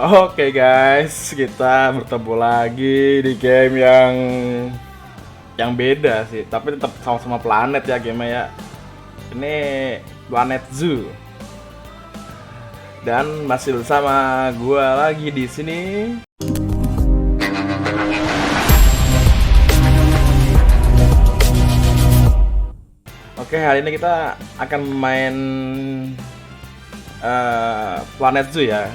Oke guys, kita bertemu lagi di game yang beda sih, tapi tetap sama-sama planet ya game ya. Ini Planet Zoo. Dan masih bersama gua lagi di sini. Oke, hari ini kita akan main Planet Zoo ya.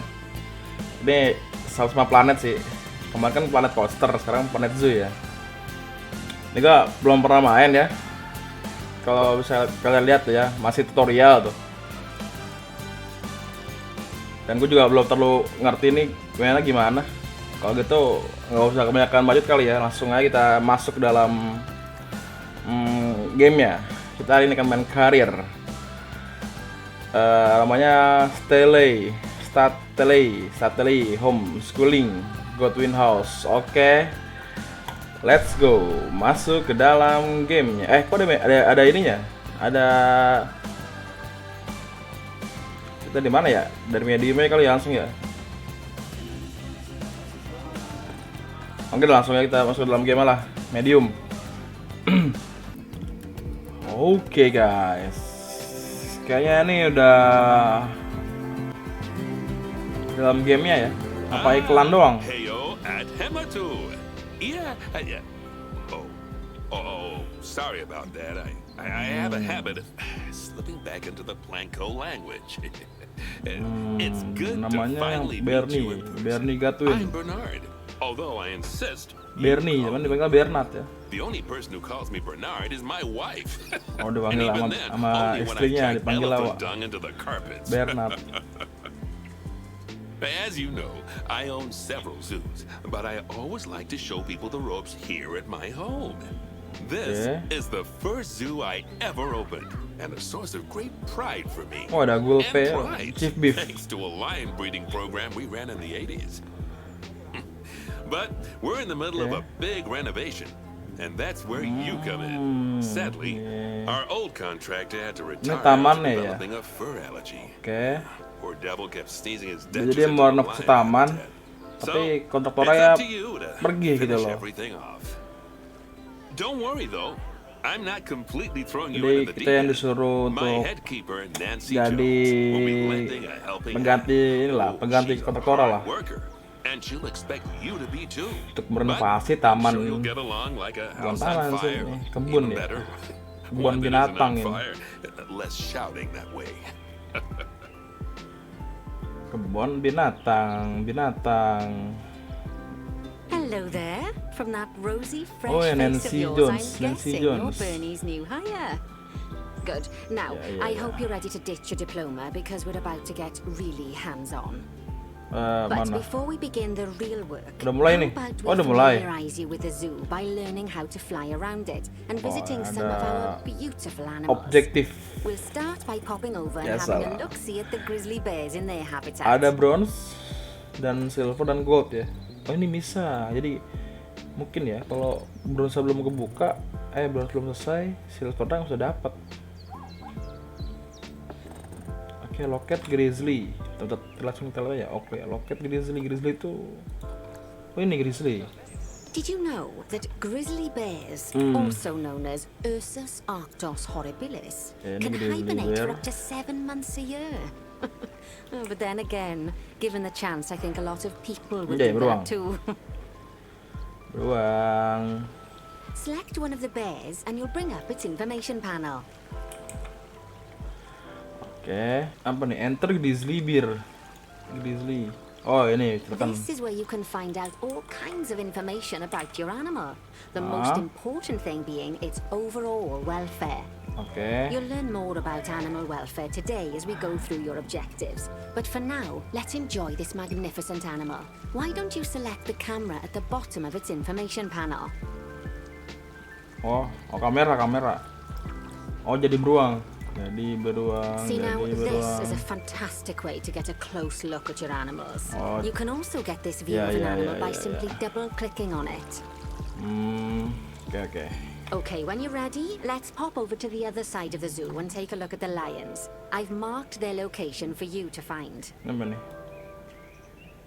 Ini sama planet sih. Kemarin kan Planet Coaster, sekarang Planet Zoo ya. Ini gua belum pernah main ya. Kalau bisa kalian lihat ya, masih tutorial tuh. Dan gue juga belum terlalu ngerti nih gimana. Kalau gitu nggak usah kebanyakan budget kali ya, langsung aja kita masuk ke dalam gamenya. Kita hari ini akan main karir. Namanya Stateley Homeschooling Godwin House. Oke. Let's go. Masuk ke dalam gamenya. Kok ada ininya? Ada. Kita di mana ya? Dari mediumnya kali ya langsung ya. Oke, langsung ya kita masuk ke dalam game lah. Medium. Oke guys. Kayaknya ini udah dalam gamenya ya. Apa iklan doang? Yeah. Oh, sorry about that. I have a habit of slipping back into the Planko language. It's good to finally meet you in person. Bernie Gatwin. I'm Bernard, although I insist. Bernie, cuman dipanggil Bernard ya. The only person who calls me Bernard is my wife. Oh, dipanggil sama istrinya, dipanggil awak. Bernard. As you know, I own several zoos, but I always like to show people the ropes here at my home. This is the first zoo I ever opened, and a source of great pride for me. Oh, ada gulpe, chief beef. Thanks to a lion breeding program we ran in the 80s. But we're in the middle of a big renovation, and that's where you come in. Sadly, our old contractor had to retire after developing a fur allergy. Poor devil kept sneezing his dentures Jadi dia mau renovasi taman, tapi kontraktornya pergi gitu loh. Don't worry though, I'm not completely throwing you Jadi into the kita yang disuruh untuk jadi pengganti kontraktor lah, untuk merenovasi taman, bukan taman sih, kebun ya, kebun binatang ini. Kebun binatang. Hello there, from that rosy, fresh Oh, yeah, face of yours, Nancy I'm guessing you're Jones. Bernie's new hire. Good. Now, I hope you're ready to ditch your diploma because we're about to get really hands-on. But before we begin the real work, Udah mulai nih. how about we Oh, udah mulai. familiarize you with the zoo by learning how to fly around it and visiting some of our beautiful animals. Objektif. We'll start by popping over and having a look-see at the grizzly bears in their habitat. Ada bronze dan silver dan gold ya. Oh, ini bisa. Jadi mungkin ya kalau bronze belum kebuka, bronze belum selesai, silver dan sudah dapat. Oke, loket grizzly. Langsung kita lihat ya. Oke, loket grizzly itu. Oh, ini grizzly. Did you know that grizzly bears, also known as Ursus arctos horribilis, can hibernate for up to 7 months a year? But then again, given the chance, I think a lot of people would do that too. Beruang. Select one of the bears and you'll bring up its information panel. Oke, apa nih? Enter grizzly bear. Grizzly. Oh, ini tekan. This is where you can find out all kinds of information about your animal. The most important thing being its overall welfare. Oke. You'll learn more about animal welfare today as we go through your objectives. But for now, let's enjoy this magnificent animal. Why don't you select the camera at the bottom of its information panel? Oh, kamera. Oh, jadi beruang. See now, this is a fantastic way to get a close look at your animals. You can also get this view of an animal by simply double-clicking on it. Okay. Okay, when you're ready, let's pop over to the other side of the zoo and take a look at the lions. I've marked their location for you to find. Apa nih?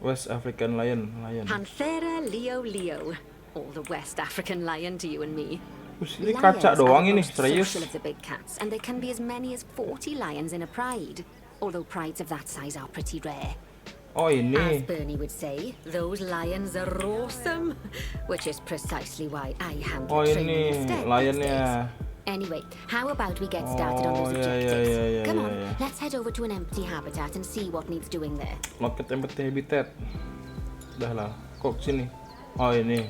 West African lion. Panthera leo leo, or the West African lion to you and me. Ini kaca doang ini, serius. Social of the big cats, and there can be as many as 40 lions in a pride. Although prides of that size are pretty rare. Oh As ini. Bernie would say, those lions are awesome, which is precisely why I handle Oh training ini instead. lionnya. Anyway, how about we get started on those Oh, yeah, objectives? yeah, Come on, yeah. let's head over to an empty habitat and see what needs doing there. Loket empty habitat. Udah lah, kok sini? Oh ini.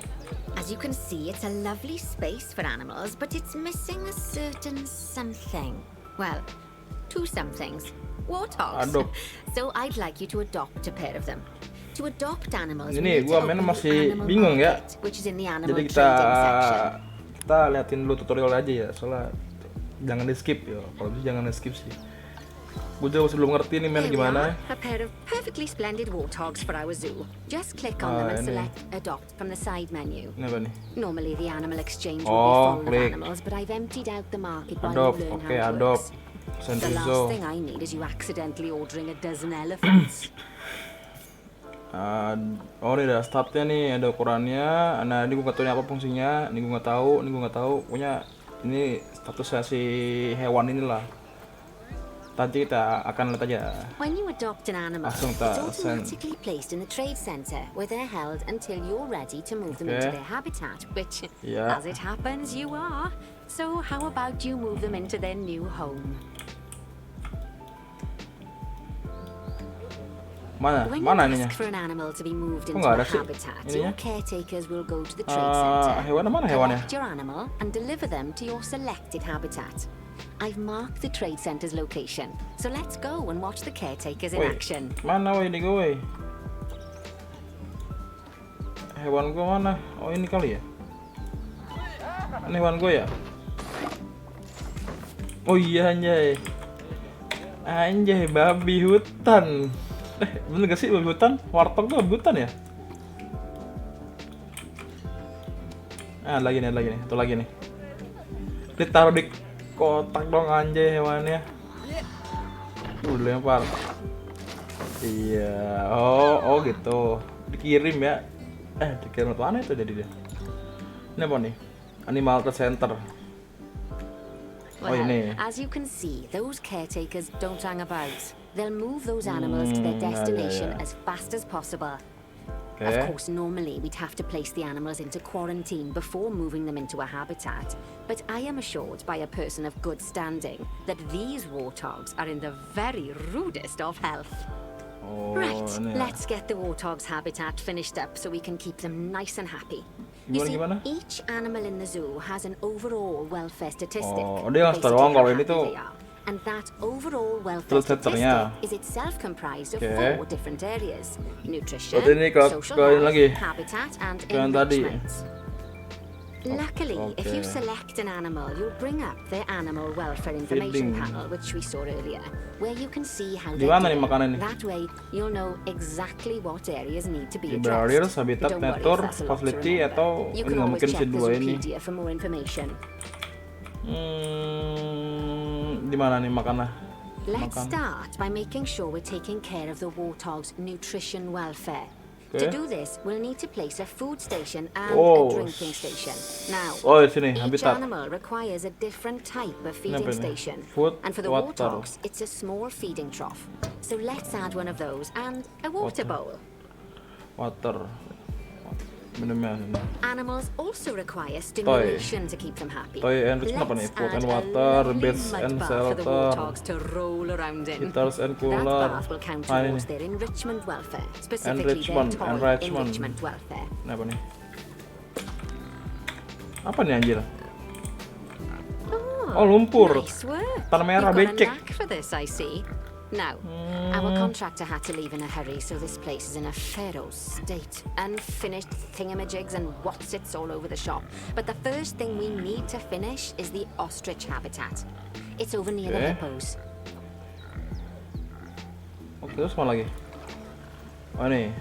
As you can see, it's a lovely space for animals, but it's missing a certain something. Well, two somethings. Warthogs. Adopt. So I'd like you to adopt a pair of them. To adopt animals, we Ini need gua to mainnya open the masih animal bingung ya. market, which is in the animal Jadi trading section. kita liatin dulu tutorial aja ya, soalnya jangan di skip ya. Kalau bisa jangan di skip sih. Gue juga masih belum ngerti nih main Here we gimana. are, a pair of perfectly splendid warthogs for our zoo. Just click on them and ini. select adopt from the side menu. Ini apa nih? Normally the animal exchange would Oh, be full klik. of animals, but I've emptied out the market while Adopt, you learn oke, how it adopt. works. Send The to last zoo. thing I need is you accidentally ordering a dozen elephants. Oh ini ada statnya nih, ada ukurannya. Nah ini gue nggak tahu ini apa fungsinya. Ini gue nggak tahu. Pokoknya ini statusnya si hewan inilah. Tadi kita akan lihat aja. When you adopt an animal, Langsung it's tak automatically placed in the trade center where they're held until you're ready to move them into Okay. their habitat, which, Yeah. as it happens, you are. So how about you move them into their new home? When Mana you ininya? ask for an animal to be moved Kok into nggak a ada sih habitat, ininya? your caretakers will go to the trade center, Hewan mana hewannya? collect your animal, and deliver them to your selected habitat. I've marked the trade center's location, so let's go and watch the caretakers in Woi, action. mana woi ini gue? Hewan gue mana? Oh ini kali ya? Ini hewan gue ya? Oh iya anjay. Anjay babi hutan. Bener gak sih babi hutan? Warthog tuh babi hutan ya? Lagi nih, tuh lagi nih. Ditaruh di kotak dong anjay hewannya. Dilempar. Iya, oh gitu. Dikirim ya. Dikirim ke mana itu jadi dia? Ini apa nih? Animal Center. Oh Well, ini. as you can see, those caretakers don't hang about. They'll move those animals to their yeah, destination yeah. as fast as possible. Of Okay. course, normally we'd have to place the animals into quarantine before moving them into a habitat. But I am assured by a person of good standing that these warthogs are in the very rudest of health. Oh, Right, ini ya. let's get the warthog's habitat finished up so we can keep them nice and happy. You see, Gimana? each animal in the zoo has an overall welfare statistic. Oh, dia ngasih tau basically doang how kalau ini happy tuh they are. And that overall welfare terus setternya. statistic is itself comprised of Okay. 4 different areas: nutrition, Berarti ini ke social ini health, lagi. habitat, and Yang tadi. enrichment. Luckily, if you Okay. select an animal, you'll bring up their animal welfare information Feeding. panel, which we saw earlier, where you can see how Di they're mana nih doing. makanan nih? That way, you'll know exactly what areas need to be Di addressed. barriers, habitat, Don't worry if nature, that's a lot to facility, remember. atau You ini can nggak always mungkin check si the dua ini. Wikipedia for more information. Di mana nih makannya? Let's Makan. start by making sure we're taking care of the warthog's nutrition welfare. To Okay. do this, we'll need to place a food station and Oh. a drinking station. Now, Oh di sini each habitat. animal requires a different type of feeding apa ini? station. Food, And for the water. warthogs, it's a small feeding trough. So let's add one of those and a water bowl. Water. Minumnya ini. Animals also require stimulation to keep them happy. Toy enrichment apa nih? Let's Food and add a water, lovely beds mud and bath for the shelter. warthogs to roll around in. Heaters and That cooler. bath will count Nah, ini towards nih. their enrichment welfare, specifically their Enrichment, toy enrichment. enrichment welfare. Ini apa nih? Apa nih anjir? Oh, lumpur. Nice work. Tanah merah, You've got a becek. knack for this, I see. Now, our contractor had to leave in a hurry, so this place is in a pharaoh state. Unfinished thingamajigs and whatsits all over the shop. But the first thing we need to finish is the ostrich habitat. It's over near the Okay. hippos. Oke, terus mana lagi? Oh ini.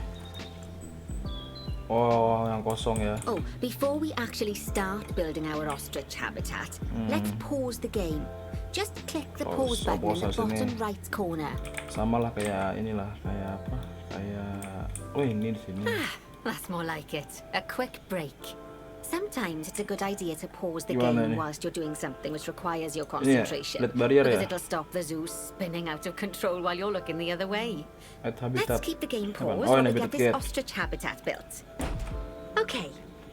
Oh, yang kosong ya. Oh, before we actually start building our ostrich habitat, let's pause the game. Just click the pause button in the pause sini. bottom right corner. Sama lah kayak inilah, kayak apa? Kayak, oh ini di sini. That's more like it. A quick break. Sometimes it's a good idea to pause the Gimana game ini? whilst you're doing something which requires your Ini ya, concentration. lihat barrier Because ya? it'll stop the zoo spinning out of control while you're looking the other way. At Let's habitat. keep the game Apaan? paused Oh, while ini we get this habitat. ostrich habitat built. Okay.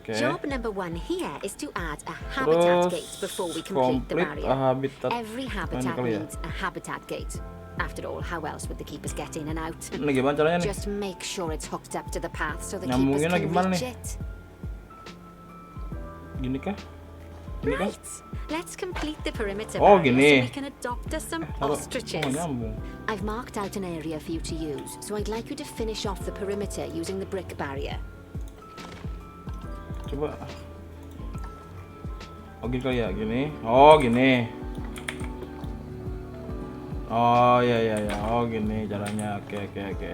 Oke. Job number 1 here is to add a habitat Terus gate before we complete the complete barrier. a habitat. Every Ini habitat kali ya? needs a habitat gate. After all, how else would the keepers get in and out? Ini gimana caranya nih? Just make sure it's hooked up to the path so the Nyambungin keepers lagi can gimana reach nih? it. Gini kah? Gini kah? Right. Let's complete the perimeter Oh, barrier gini. so we can adopt us some Oh, ostriches. nyambung. I've marked out an area for you to use, so I'd like you to finish off the perimeter using the brick barrier. Coba. Oh gini kali ya, gini. Oh gini. Oh ya ya ya. Oh gini caranya. Oke oke oke.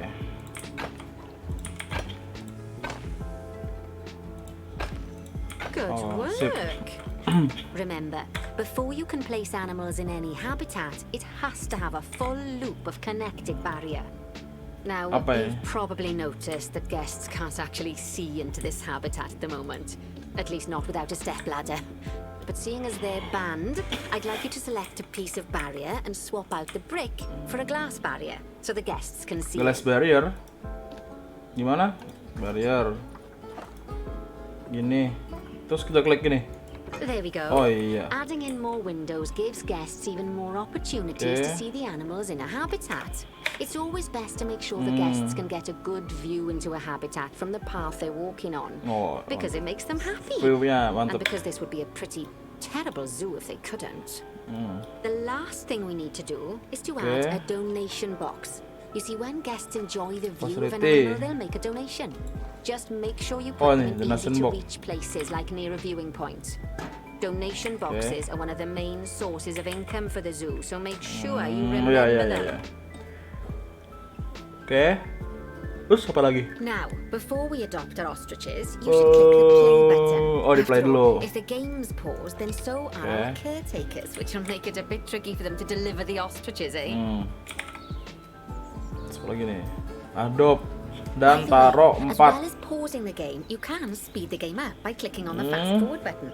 Good Oh, sip. work. Remember, before you can place animals in any habitat, it has to have a full loop of connected barrier. Now, Apa ya? you've probably noticed that guests can't actually see into this habitat at the moment. At least not without a stepladder. But seeing as they're banned, I'd like you to select a piece of barrier and swap out the brick for a glass barrier, so the guests can see Glass it. barrier. Gimana? Barrier. Gini. Terus kita klik gini. There we go. Oh iya. Adding in more windows gives guests even more opportunities to Okay. see the animals in a habitat. It's always best to make sure the guests can get a good view into a habitat from the path they're walking on, Oh. because it makes them happy. View-nya And mantap. because this would be a pretty terrible zoo if they couldn't. The last thing we need to do is to add Okay. a donation box. You see, when guests enjoy the view of an Facility. animal, they'll make a donation. Just make sure you Oh, put ini, them in donation easy to box. reach places like near a viewing point. Donation boxes are one of the main sources of income for the zoo, so make sure you remember Iya iya them. iya. Oke. Terus apa lagi? Now, before we adopt our ostriches, you should click the play button. Oh, di play After all, dulu. if the game's paused, then so are our caretakers, which will make it a bit tricky for them to deliver the ostriches, eh? Terus apa lagi nih? Adopt dan By the way, taruh as 4. well as pausing the game, you can speed the game up by clicking on the fast forward button.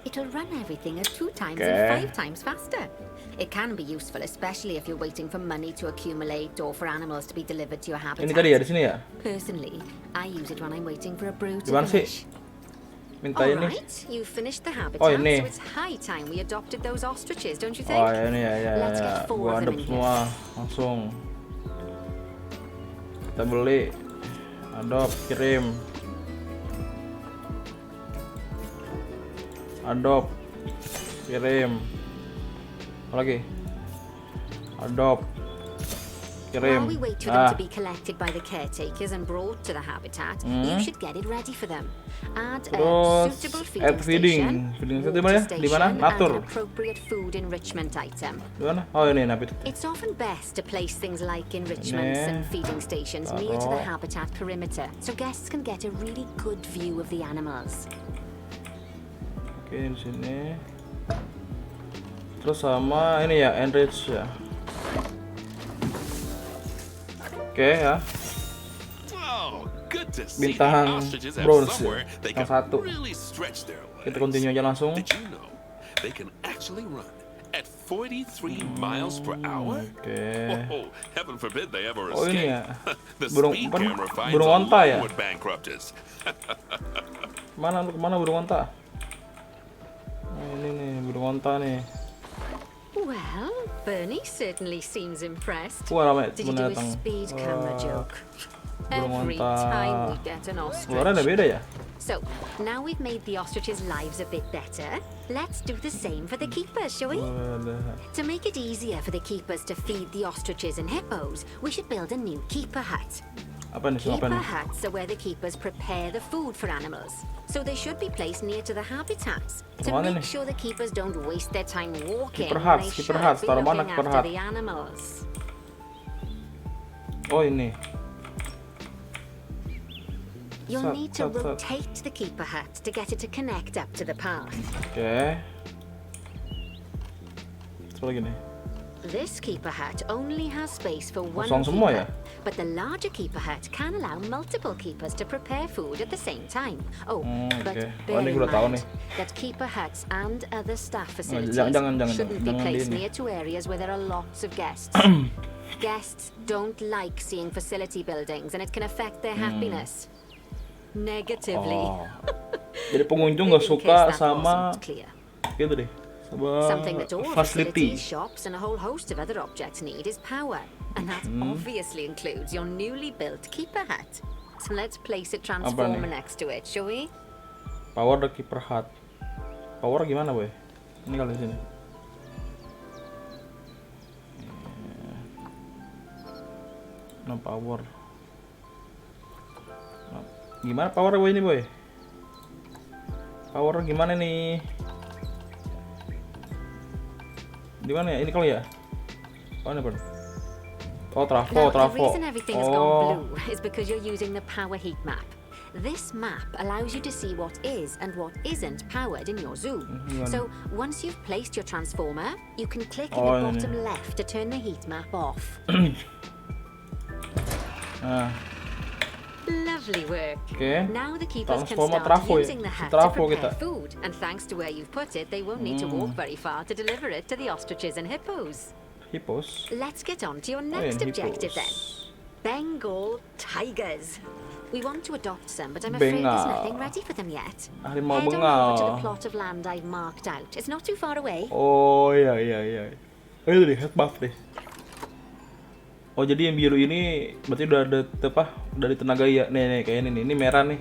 It'll run everything at 2 times and Okay. 5 times faster. It can be useful, especially if you're waiting for money to accumulate or for animals to be delivered to your habitat. Ini tadi ya di sini ya? Personally, I use it when I'm waiting for a brood to Gimana sih? finish. Minta ini. Alright, you finished the habitat, Oh, ini. so it's high time we adopted those ostriches, don't you think? Oh ya ini ya ya Let's ya. get 4 Gua of them adopt in semua here. langsung. Kita beli. Adopt, kirim. Adopt, kirim. Apa lagi? Adopt, kirim. While we wait for them to be collected by the caretakers and brought to the habitat, you should get it ready for them. Add a Terus, suitable add feeding station, feeding water station di mana? Di station, mana? and Natur. an appropriate food enrichment item. Di mana? Oh ini nabi. It's often best to place things like enrichments and feeding stations near to the Taruh. habitat perimeter, so guests can get a really good view of the animals. Oke di sini. Terus sama ini ya enrich ya. Oke ya. Oh, good to see the Bintang ostriches have bronze somewhere ya. they Yang can satu. really stretch their legs. Kita continue aja langsung. Did you know they can actually run at 43 miles per hour? Oke. Oh, heaven forbid they ever Oh, ini escape. ya. The Burung- speed apa nih? camera finds Burung onta ya? would bankrupt us. Kemana burung onta? Nah, ini nih burung onta nih. Well, Bernie certainly seems impressed. Wah ramai Did you temen do a datang. speed camera Wah, joke? burung Every onta. time we get an Suaranya ada ostrich. beda ya? So, now we've made the ostriches' lives a bit better, let's do the same for the keepers, shall we? Wadah. To make it easier for the keepers to feed the ostriches and hippos, we should build a new keeper hut. Apa nih? Apa Keeper nih? huts are where the keepers prepare the food for animals. So they should be placed near to the habitats to Mana make nih? sure the keepers don't waste their time walking Keeper when huts, they keeper should huts. be Taruh mana looking keeper after hut? the animals. Oh ini. You'll Sat, need to sat, sat. rotate the keeper hut to get it to connect up to the path. Oke. Apa lagi nih? This keeper hut only has space for one Kosong semua keeper, ya? But the larger keeper hut can allow multiple keepers to prepare food at the same time. Oh, but okay. bear Ini in gue udah tahu nih. mind that keeper huts and other staff facilities jangan shouldn't be placed di ini. near to areas where there are lots of guests. Guests don't like seeing facility buildings, and it can affect their happiness negatively. Oh. Jadi pengunjung nggak In suka case that sama wasn't clear. gitu deh, sama Something that all facility. facilities, shops, and a whole host of other objects need is power. And that obviously includes your newly built keeper hut. So let's place a transformer next to it, shall we? Power the keeper hut. Power gimana, boy? Ini kali di sini. No power. No. Gimana power boy ini, boy? Power gimana nih? Di mana ya? Ini kali ya? Mana, Bro? Oh, Now, trafo. the reason everything has gone blue is because you're using the power heat map. This map allows you to see what is and what isn't powered in your zoo. So once you've placed your transformer, you can click in the bottom left to turn the heat map off. Lovely work. Okay. Now the keepers can Transformer start trafo ya. using the hut to Trafo prepare kita. food. And thanks to where you've put it, they won't need to walk very far to deliver it to the ostriches and hippos. Hippos. Let's get on to your Oh, next yeah, objective then. hippos. Bengal tigers. We want to adopt some, but I'm afraid there's Bengal. nothing ready for them yet. Harimau Head on over to bengal. the plot of land I've marked out. It's not too far away. Oh iya. Oh itu deh, head buff deh. Oh jadi yang biru ini berarti udah ada apa? Udah ditenagai ya. Nih kayak ini nih. Ini merah nih.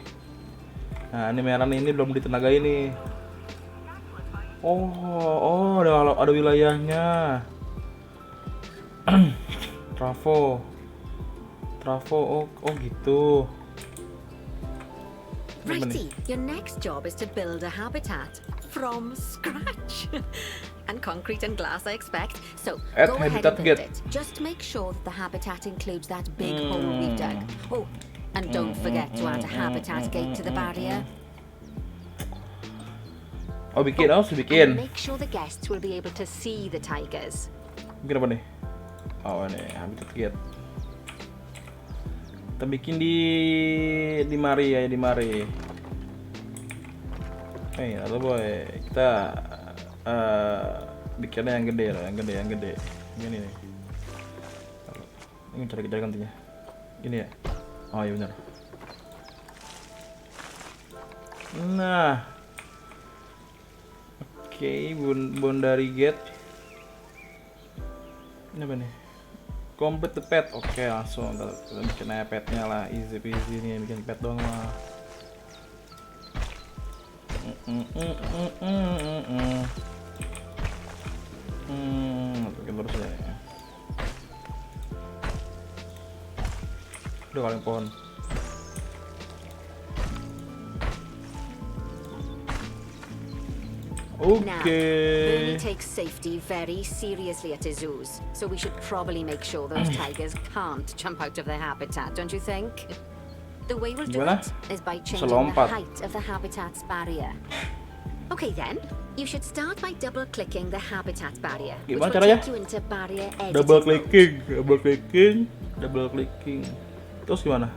Nah ini merah nih, ini belum ditenagai nih. Oh ada wilayahnya. Trafo. Oh gitu. Righty, your next job is to build a habitat from scratch. And concrete and glass, I expect. So Add go ahead habitat and build gate. it. Just make sure that the habitat includes that big hole we've dug. Oh, and don't forget to add a habitat gate to the barrier. Oh bikin, harus And bikin. make sure the guests will be able to see the tigers. Bikin apa nih? Oh ini habitat gate. Kita bikin di mari ya, di mari. Atau boy, kita bikinnya yang gede lah, yang gede. Ini nih. Ini cari gantinya. Gini ya. Oh iya benar. Nah. Oke, boundary gate. Ini apa nih? Complete the pet. Oke, langsung kita bikin aja petnya lah. Easy peasy nih, bikin pet doang lah. Bikin terus ya. Udah kalian pohon. Now, Okay. Bernie takes safety very seriously at his zoos, so we should probably make sure those tigers can't jump out of their habitat, don't you think? The way we'll do Gimana? it is by Bisa changing the lompat. height of the habitat's barrier. Okay then, you should start by double-clicking the habitat barrier, which Gimana will caranya? take you into barrier editing Double mode. clicking. Terus gimana?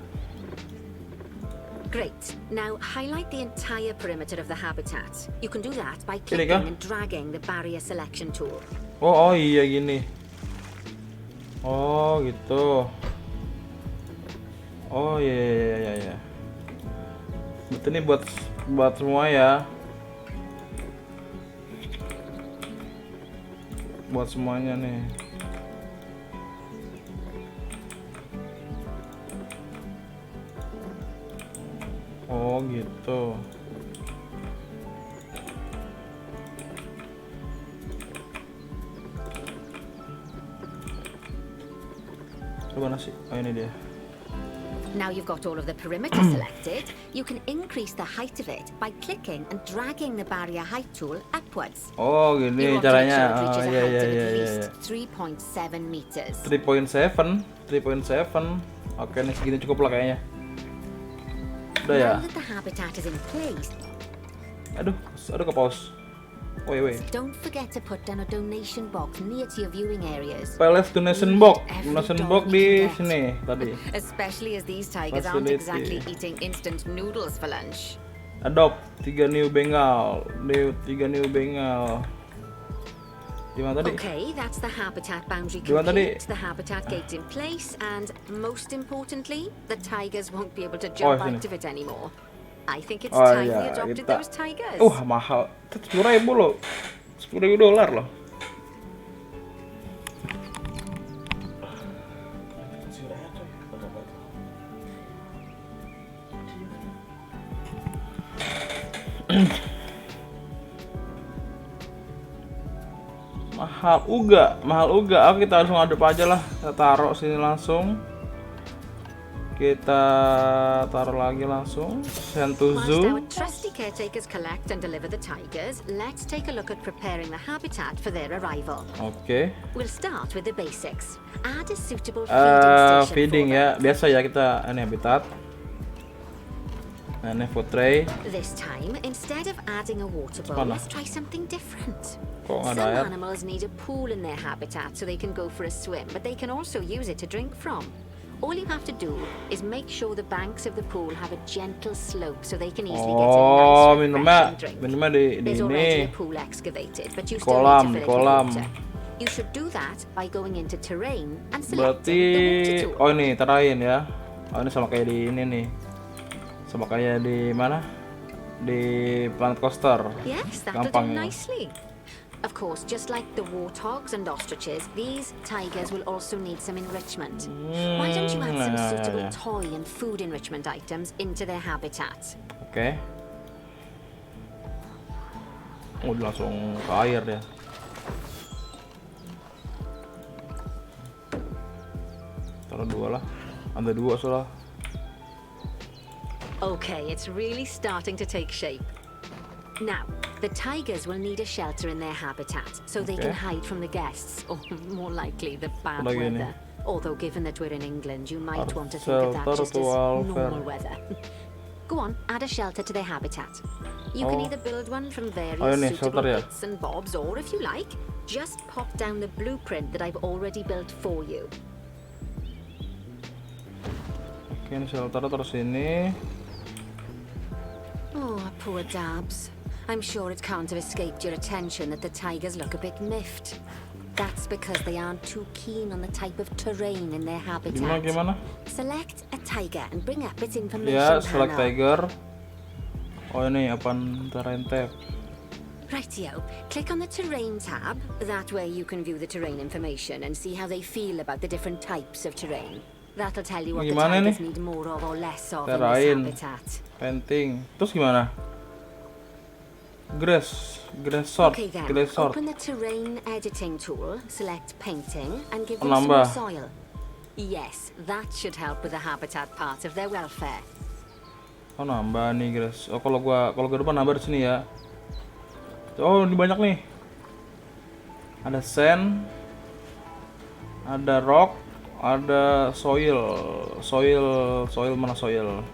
Great. Now highlight the entire perimeter of the habitat. You can do that by Ini clicking kah? and dragging the barrier selection tool. Oh iya gini. Oh gitu. Oh iya. Betul nih buat semua ya. Buat semuanya nih. Oh gitu. Coba nasi. Oh ini dia. Now you've got all of the perimeter selected, you can increase the height of it by clicking and dragging the barrier height tool upwards. Oh You gini want to make caranya. sure it Oh reaches a iya height of iya. at least 3.7 meters. 3.7. Oke nih segini cukup lah kayaknya. Udah ya. Now that the habitat is in place, Aduh ke pause. Wait, wait. Don't forget to put down a donation box near to your viewing areas. Palace donation box. Every Donation dollar box we di can get. sini tadi. Especially as these tigers aren't Facility. exactly eating instant noodles for lunch. Adopt 3 new Bengal. 3 new Bengal. Gimana tadi? Okay, that's the habitat boundary Gimana tadi? complete, the habitat gate in place, and most importantly, the tigers won't be able to Oh, jump sini. out of it anymore. I think it's Oh time we iya, adopted kita. those tigers. Mahal. Itu 10.000 loh. 10.000 dolar loh. mahal uga. Oke, kita langsung adop aja lah. Kita taruh sini langsung. Kita taruh lagi langsung. Send to Whilst zoo. our trusty caretakers collect and deliver the tigers, let's take a look at preparing the habitat for their arrival. Oke. We'll start with the basics. Add a suitable feeding station Feeding for ya. them. Biasa ya kita ini habitat. Nah, ini food tray. This time, instead of adding a water bowl, Mana? let's try something different. Kok nggak ada Some air? animals need a pool in their habitat so they can go for a swim, but they can also use it to drink from. All you have to do is make sure the banks of the pool have a gentle slope so they can easily get a Oh, nice refreshing drink. minumnya di There's ini. already a pool excavated, but you still Kolam, need to fill it with kolam. water. You should do that by going into terrain and selecting Berarti the water tool. oh ini terrain ya. Oh ini sama kayak di ini nih. Sama kayak di mana? Di Planet Coaster. Yes, that'll do Gampang ya. nicely. Of course, just like the warthogs and ostriches, these tigers will also need some enrichment. Why don't you add some suitable toy and food enrichment items into their habitat? Oke. Oh, langsung ke air ya. Taruh 2 lah. Ada 2 soalnya. Okay, it's really starting to take shape. Now, the tigers will need a shelter in their habitat so they can hide from the guests, or more likely, the bad Lagi weather. nih. Although, given that we're in England, you might want to think of that Shelter just to as welfare. normal weather. Go on, add a shelter to their habitat. You can Oh. either build one from various ini suitable shelter ya? bits and bobs, or if you like, just pop down the blueprint that I've already built for you. Oke, ini shelter terus ini. Oh, poor Dabs. I'm sure it can't have escaped your attention that the tigers look a bit miffed. That's because they aren't too keen on the type of terrain in their habitat. Gimana? Select a tiger and bring up its information Ya, select panel. tiger. Oh ini open terrain tab. Rightio. Click on the terrain tab. That way you can view the terrain information and see how they feel about the different types of terrain. That'll tell you what the Gimana tigers nih? need more of or less of in Terrain. this habitat. Painting. Terus gimana? Grass sort. Okay then, Grass sort. open the terrain editing tool, select painting, and give Oh, them some more nambah. soil. Yes, that should help with the habitat part of their welfare. Oh nambah nih grass. Oh kalau gua depan nambah di sini ya. Oh ini banyak nih. Ada sand, ada rock, ada soil. Soil mana soil?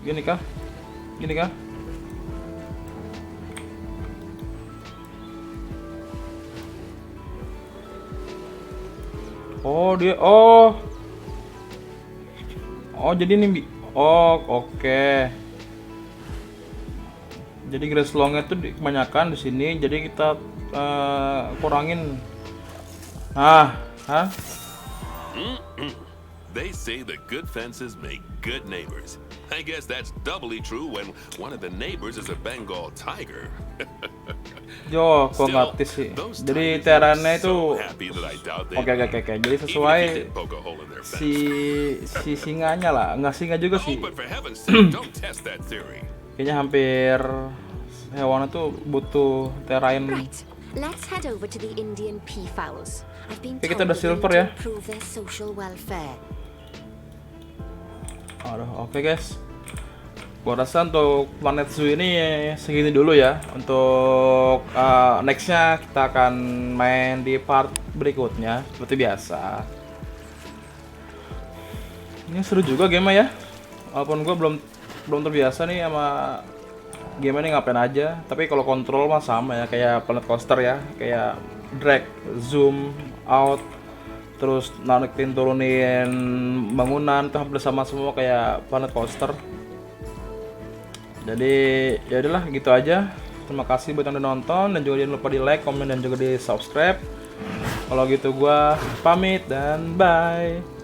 Gini kah? Oh dia, oh jadi ini, oke. Jadi grass longnya tuh kebanyakan di sini, jadi kita kurangin. They say that good fences make good neighbors. I guess that's doubly true when one of the neighbors is a Bengal tiger. Yo, kok Still, ngerti sih. those Jadi tigers terannya look itu, so happy that I doubt they oke. Jadi even sesuai if you did poke a hole in their fence. si singanya lah, nggak singa juga Oh, sih. but for heaven's sake, don't test that theory. Kayaknya hampir hewan itu butuh terrain. Right, let's head over to the Indian peafowls. I've been Oke, told kita udah that they silver need ya. to improve their social welfare. Aduh, oke guys. Gua rasa untuk Planet Zoo ini segini dulu ya. Untuk nextnya kita akan main di part berikutnya seperti biasa. Ini seru juga game ya. Walaupun gua belum terbiasa nih sama game ini ngapain aja. Tapi kalau kontrol mah sama ya, kayak planet coaster ya, kayak drag, zoom, out, terus naikin turunin bangunan tuh hampir sama semua kayak planet coaster. Jadi ya udahlah gitu aja. Terima kasih buat yang udah nonton, dan juga jangan lupa di like, komen, dan juga di subscribe. Kalau gitu gua pamit dan bye.